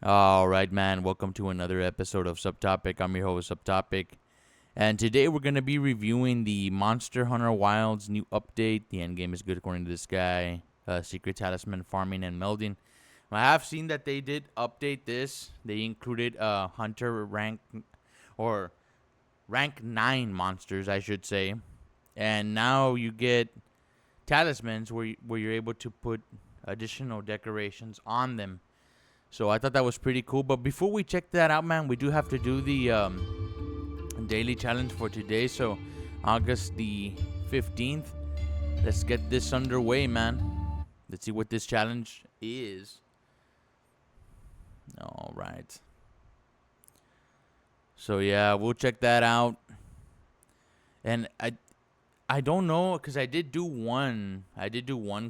All right, man. Welcome to another episode of Subtopic. I'm your host, Subtopic. And today we're going to be reviewing the Monster Hunter Wilds new update. The end game is good according to this guy. Secret Talisman farming and melding. I have seen that they did update this. They included Hunter rank or rank 9 monsters, I should say. And now you get talismans where you're able to put additional decorations on them. So I thought that was pretty cool. But before we check that out, man, we do have to do the daily challenge for today. So August the 15th. Let's get this underway, man. Let's see what this challenge is. All right. So yeah, we'll check that out. And I don't know, because I did do one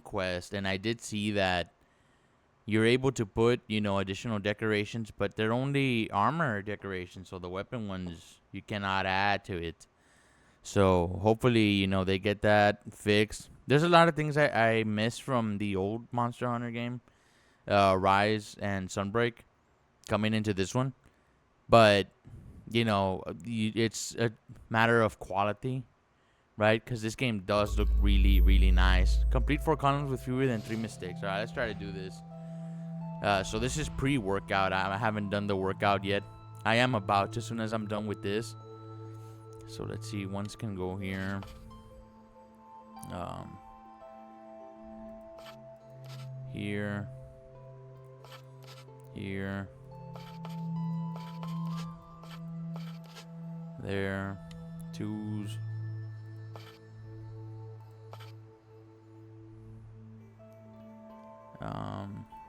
quest, and I did see that you're able to put, additional decorations, but they're only armor decorations, so the weapon ones you cannot add to it. So hopefully, they get that fixed. There's a lot of things I miss from the old Monster Hunter game, Rise and Sunbreak, coming into this one. But, it's a matter of quality, right? Because this game does look really, really nice. Complete 4 columns with fewer than 3 mistakes. All right, let's try to do this. So this is pre-workout. I haven't done the workout yet. I am about to, as soon as I'm done with this. So let's see. Ones can go here. Here. Here. There. 2s.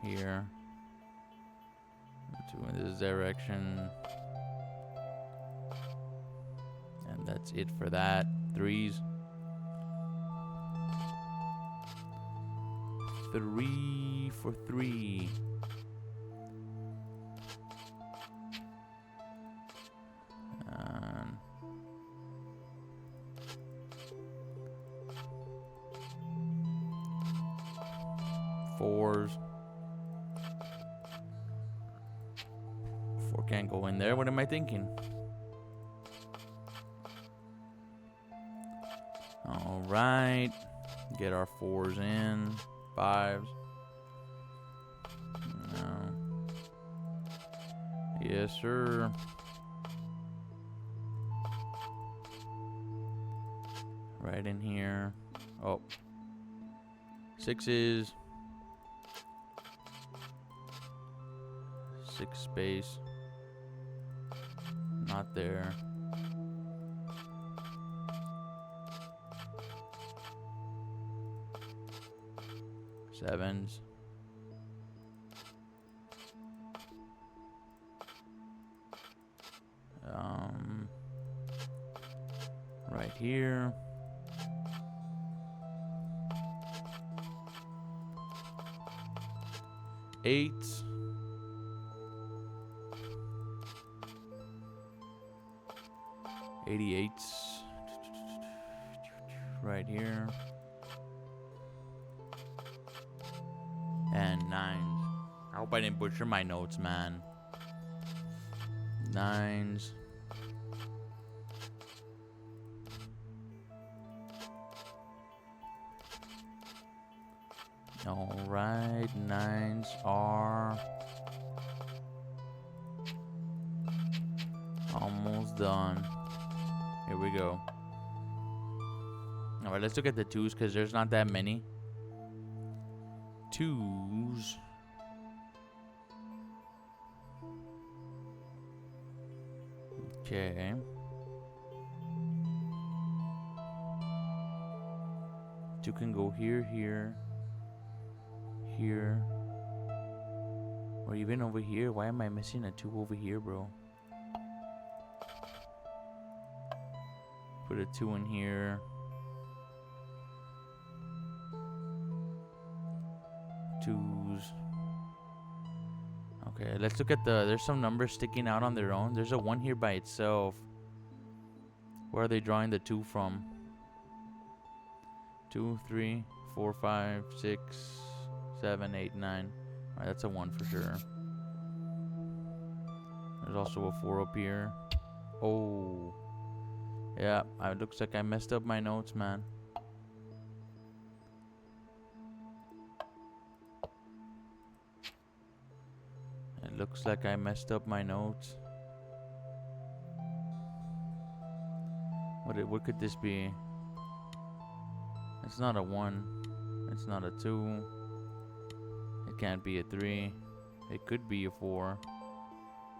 Here. 2 in this direction. And that's it for that. 3s. 3 for 3. And 4s. 4 can't go in there. What am I thinking? All right. Get our 4s in. 5s. No. Yes, sir. Right in here. Oh. 6s. 6 space. Not there. 7s. Right here. 8s. 88s. Right here. And 9s. I hope I didn't butcher my notes, man. 9s. Alright, 9s are almost done. Here we go. Alright, let's look at the 2s because there's not that many. 2s. Okay. 2 can go here, here, here, or even over here. Why am I missing a 2 over here, bro? Put a 2 in here. 2s. Okay, let's look at there's some numbers sticking out on their own. There's a 1 here by itself. Where are they drawing the 2 from? 2, 3, 4, 5, 6, 7, 8, 9. Alright, that's a 1 for sure. There's also a 4 up here. Oh. Yeah, it looks like I messed up my notes, man. It looks like I messed up my notes. What could this be? It's not a 1. It's not a 2. It can't be a 3. It could be a 4.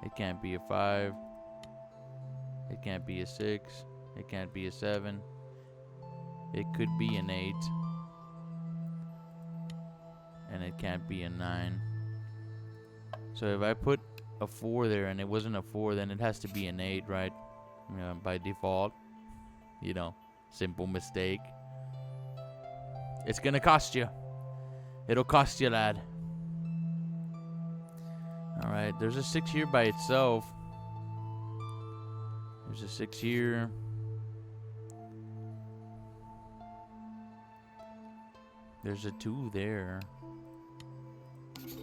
It can't be a 5. It can't be a 6. It can't be a 7. It could be an 8. And it can't be a 9. So if I put a 4 there and it wasn't a 4, then it has to be an 8, right? By default. You know, simple mistake. It's gonna cost you. It'll cost you, lad. Alright, there's a 6 here by itself. There's a 6 here. There's a 2 there. There's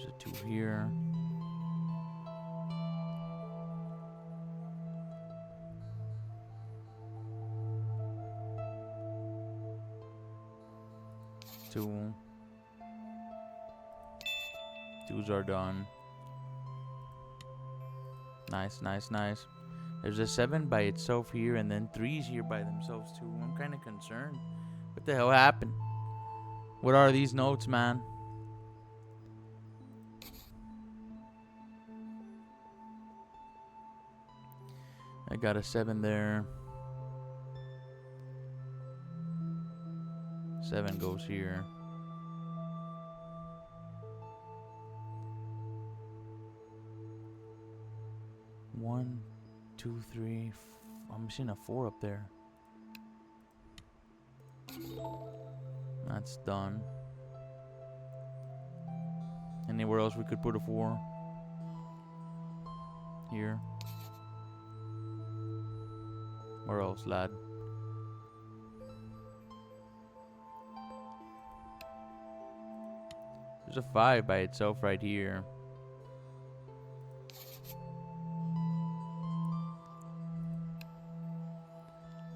a 2 here. Two. 2s are done. Nice, nice, nice. There's a 7 by itself here, and then 3s here by themselves too. I'm kind of concerned. What the hell happened? What are these notes, man? I got a 7 there. 7 goes here. One, 2, 3. I'm seeing a 4 up there. That's done. Anywhere else we could put a 4? Here. Where else, lad? There's a 5 by itself right here.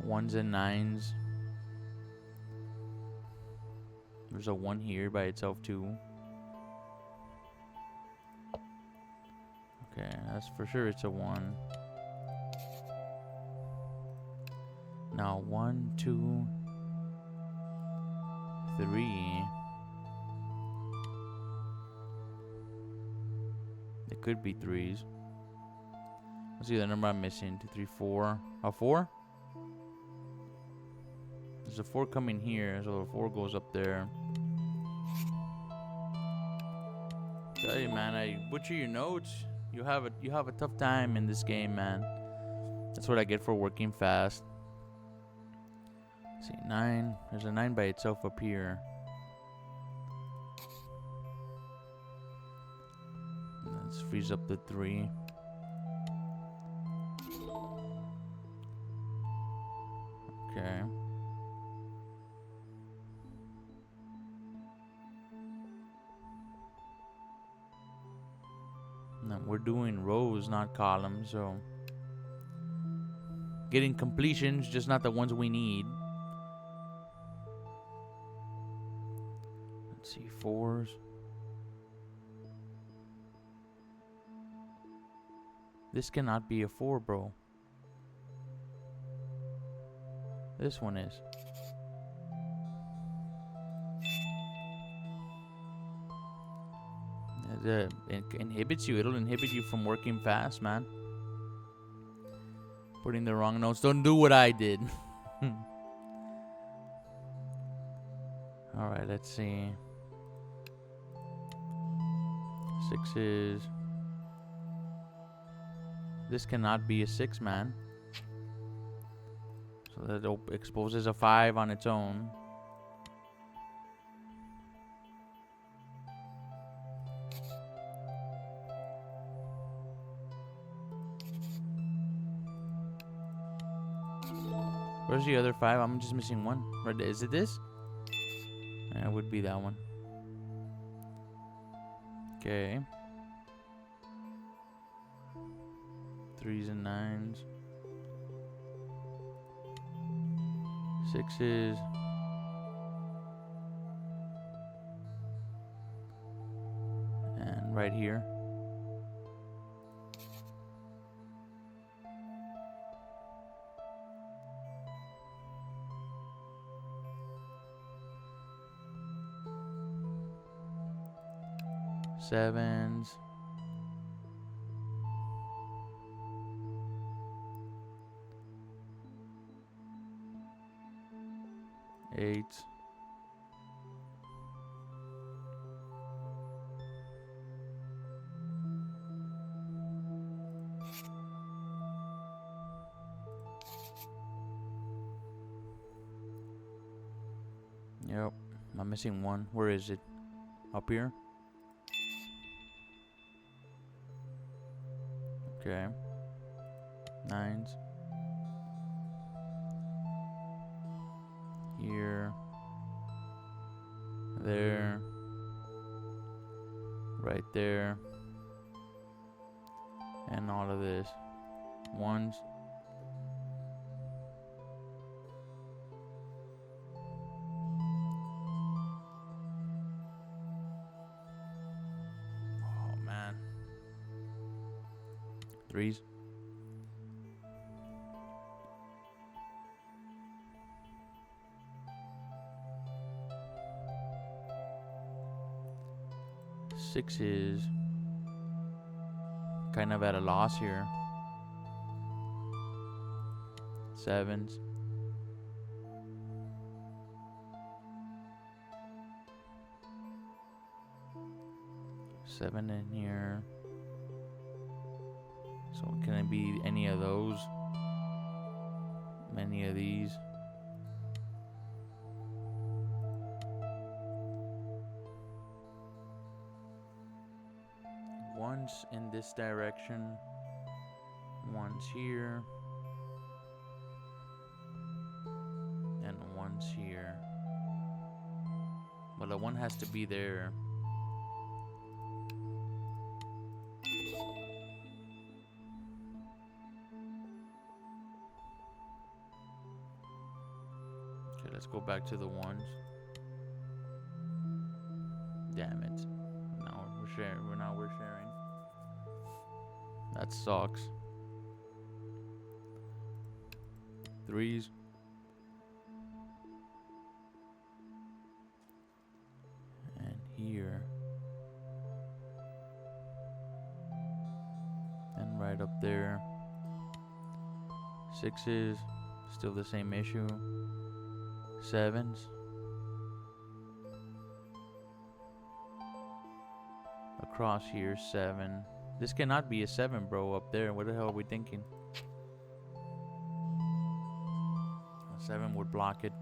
Ones and 9s. There's a 1 here by itself too. Okay, that's for sure it's a 1. Now 1, 2, 3. It could be 3s. Let's see the number I'm missing. 2, 3, 4. A 4? There's a 4 coming here, so the 4 goes up there. Tell you, man, I butcher your notes. You have a tough time in this game, man. That's what I get for working fast. Let's see, 9. There's a 9 by itself up here. Let's freeze up the 3. Okay. No, we're doing rows, not columns, so getting completions, just not the ones we need. Let's see, 4s. This cannot be a 4, bro. This one is. It inhibits you. It'll inhibit you from working fast, man. Putting the wrong notes. Don't do what I did. Alright, let's see. 6s. This cannot be a 6, man. So that exposes a 5 on its own. Where's the other 5? I'm just missing 1. Or is it this? Yeah, it would be that one. Okay. 3s and 9s. 6s. And right here. Sevens. Eights. Yep. I'm missing one. Where is it? Up here? Okay. 9s. Here. There. Right there. And all of this. 1s. Oh man. 3s. 6s. Kind of at a loss here. 7s. 7 in here. So can it be any of those? Any of these? One's in this direction. One's here. And one's here. Well, the one has to be there. Okay, let's go back to the ones. Damn it. No, we're sharing. We're sharing. That sucks. 3s. And here. And right up there. 6s. Still the same issue. 7s. Across here, 7. This cannot be a 7, bro, up there. What the hell are we thinking? A 7 would block it.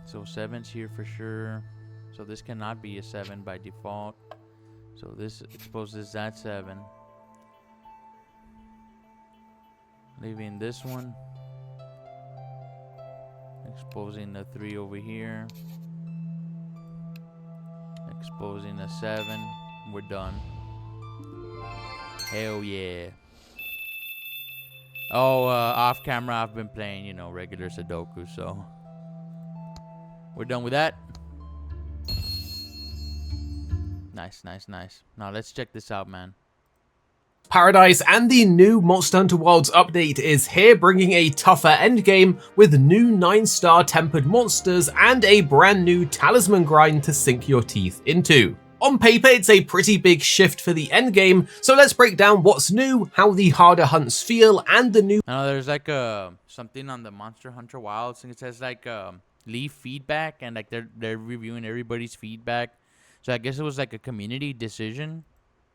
So 7's here for sure. So this cannot be a 7 by default. So this exposes that 7. Leaving this one. Exposing the 3 over here. Exposing the 7. We're done. Hell yeah. Oh, off camera I've been playing, you know, regular Sudoku, so we're done with that. Nice, nice, nice. Now let's check this out, man. Paradise, and the new Monster Hunter Wilds update is here, bringing a tougher endgame with new 9-star tempered monsters and a brand new Talisman grind to sink your teeth into. On paper, it's a pretty big shift for the endgame, so let's break down what's new, how the harder hunts feel, and the new... Now there's like something on the Monster Hunter Wilds, and it says like leave feedback, and like they're reviewing everybody's feedback. So I guess it was like a community decision.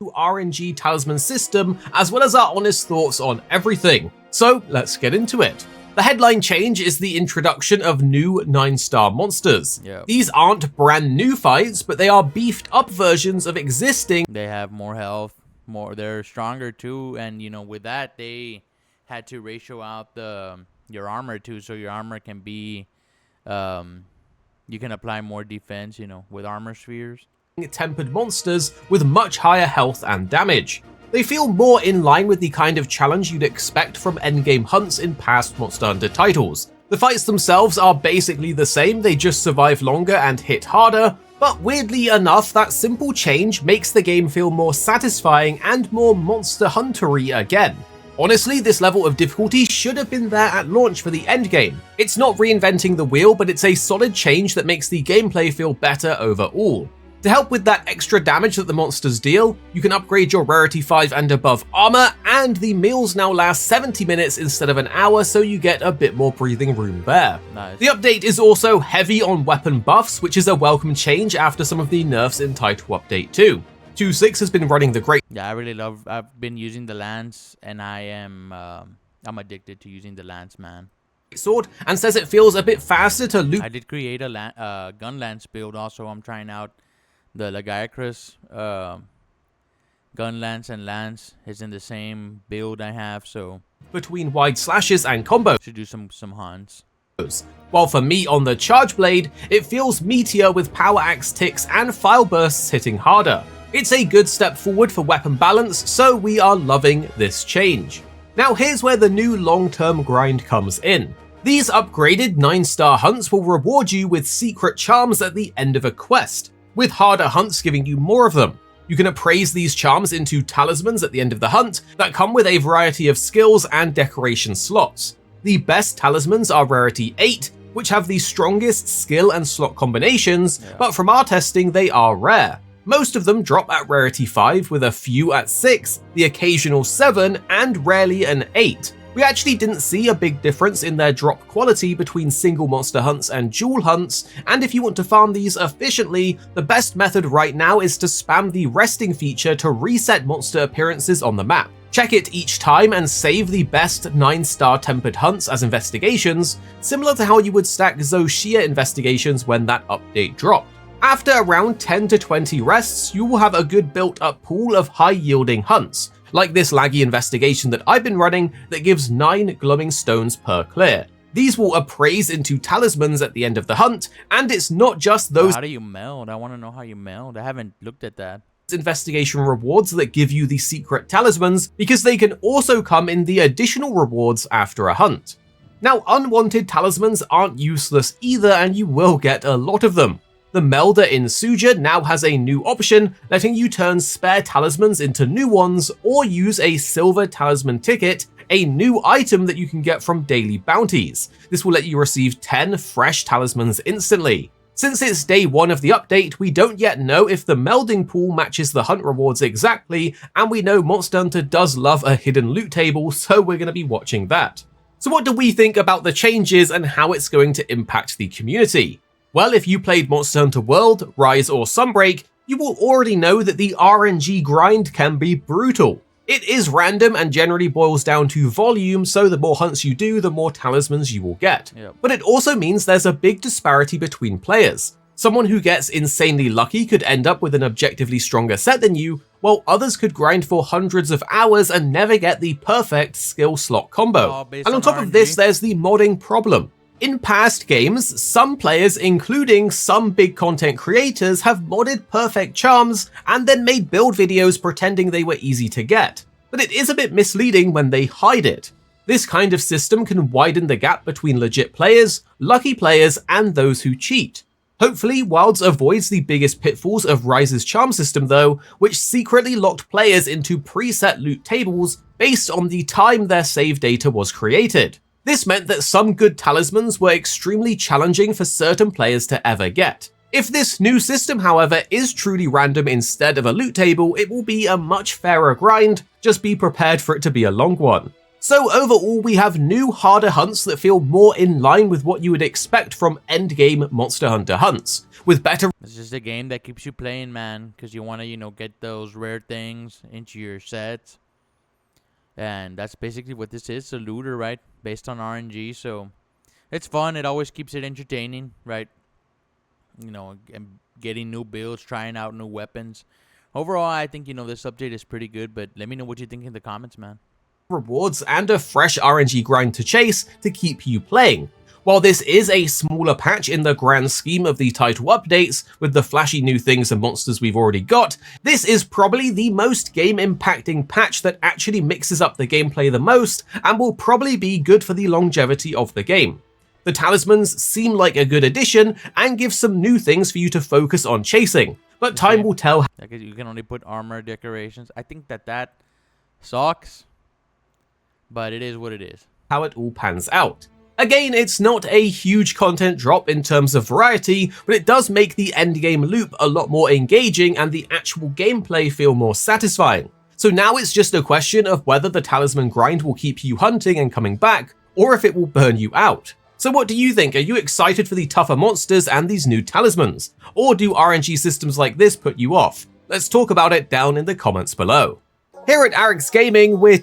RNG Talisman system, as well as our honest thoughts on everything. So let's get into it. The headline change is the introduction of new 9-star monsters. Yep. These aren't brand new fights, but they are beefed up versions of existing. They have more health, they're stronger too, and you know, with that they had to ratio out your armor too, so your armor can be you can apply more defense, you know, with armor spheres. Tempered monsters with much higher health and damage. They feel more in line with the kind of challenge you'd expect from endgame hunts in past Monster Hunter titles. The fights themselves are basically the same, they just survive longer and hit harder, but weirdly enough, that simple change makes the game feel more satisfying and more Monster Hunter-y again. Honestly, this level of difficulty should have been there at launch for the endgame. It's not reinventing the wheel, but it's a solid change that makes the gameplay feel better overall. To help with that extra damage that the monsters deal, you can upgrade your Rarity 5 and above armor, and the meals now last 70 minutes instead of an hour, so you get a bit more breathing room there. Nice. The update is also heavy on weapon buffs, which is a welcome change after some of the nerfs in Title Update 2. 2.6 has been running the great. Yeah, I've been using the lance, and I'm addicted to using the lance, man. Sword, and says it feels a bit faster to loot. I did create a gun lance build also. I'm trying out the Lagiacrus gun lance and lance is in the same build I have, so between wide slashes and combos. Should do some hunts. While for me on the Charge Blade, it feels meatier with power axe ticks and file bursts hitting harder. It's a good step forward for weapon balance, so we are loving this change. Now here's where the new long-term grind comes in. These upgraded 9-star hunts will reward you with secret charms at the end of a quest, with harder hunts giving you more of them. You can appraise these charms into talismans at the end of the hunt that come with a variety of skills and decoration slots. The best talismans are Rarity 8, which have the strongest skill and slot combinations, but from our testing they are rare. Most of them drop at Rarity 5, with a few at 6, the occasional 7, and rarely an 8. We actually didn't see a big difference in their drop quality between single monster hunts and dual hunts, and if you want to farm these efficiently, the best method right now is to spam the resting feature to reset monster appearances on the map. Check it each time and save the best 9-star tempered hunts as investigations, similar to how you would stack Zoshia investigations when that update dropped. After around 10 to 20 rests, you will have a good built-up pool of high-yielding hunts, like this laggy investigation that I've been running that gives 9 glowing stones per clear. These will appraise into talismans at the end of the hunt, and it's not just those. How do you meld? I want to know how you meld. I haven't looked at that. Investigation rewards that give you the secret talismans, because they can also come in the additional rewards after a hunt. Now, unwanted talismans aren't useless either, and you will get a lot of them. The melder in Suja now has a new option, letting you turn spare talismans into new ones or use a silver talisman ticket, a new item that you can get from daily bounties. This will let you receive 10 fresh talismans instantly. Since it's day 1 of the update, we don't yet know if the melding pool matches the hunt rewards exactly, and we know Monster Hunter does love a hidden loot table, so we're going to be watching that. So what do we think about the changes and how it's going to impact the community? Well, if you played Monster Hunter World, Rise or Sunbreak, you will already know that the RNG grind can be brutal. It is random and generally boils down to volume, so the more hunts you do, the more talismans you will get. Yep. But it also means there's a big disparity between players. Someone who gets insanely lucky could end up with an objectively stronger set than you, while others could grind for hundreds of hours and never get the perfect skill slot combo. And on top of this, there's the modding problem. In past games, some players, including some big content creators, have modded perfect charms and then made build videos pretending they were easy to get. But it is a bit misleading when they hide it. This kind of system can widen the gap between legit players, lucky players, and those who cheat. Hopefully, Wilds avoids the biggest pitfalls of Rise's charm system though, which secretly locked players into preset loot tables based on the time their save data was created. This meant that some good talismans were extremely challenging for certain players to ever get. If this new system, however, is truly random instead of a loot table, it will be a much fairer grind, just be prepared for it to be a long one. So overall, we have new, harder hunts that feel more in line with what you would expect from endgame Monster Hunter hunts, with better. It's just a game that keeps you playing, man, because you want to, get those rare things into your sets. And that's basically what this is, a looter, right? Based on RNG, so it's fun. It always keeps it entertaining, right? And getting new builds, trying out new weapons. Overall, I think, this update is pretty good, but let me know what you think in the comments, man. Rewards and a fresh RNG grind to chase to keep you playing. While this is a smaller patch in the grand scheme of the title updates, with the flashy new things and monsters we've already got, this is probably the most game-impacting patch that actually mixes up the gameplay the most, and will probably be good for the longevity of the game. The talismans seem like a good addition, and give some new things for you to focus on chasing, but time will tell. You can only put armor decorations. I think that sucks, but it is what it is. How it all pans out. Again, it's not a huge content drop in terms of variety, but it does make the endgame loop a lot more engaging and the actual gameplay feel more satisfying. So now it's just a question of whether the talisman grind will keep you hunting and coming back, or if it will burn you out. So what do you think? Are you excited for the tougher monsters and these new talismans? Or do RNG systems like this put you off? Let's talk about it down in the comments below. Here at Arix Gaming, we're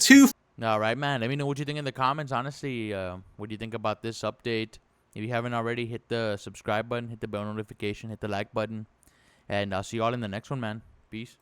All right, man. Let me know what you think in the comments. Honestly, what do you think about this update? If you haven't already, hit the subscribe button, hit the bell notification, hit the like button. And I'll see you all in the next one, man. Peace.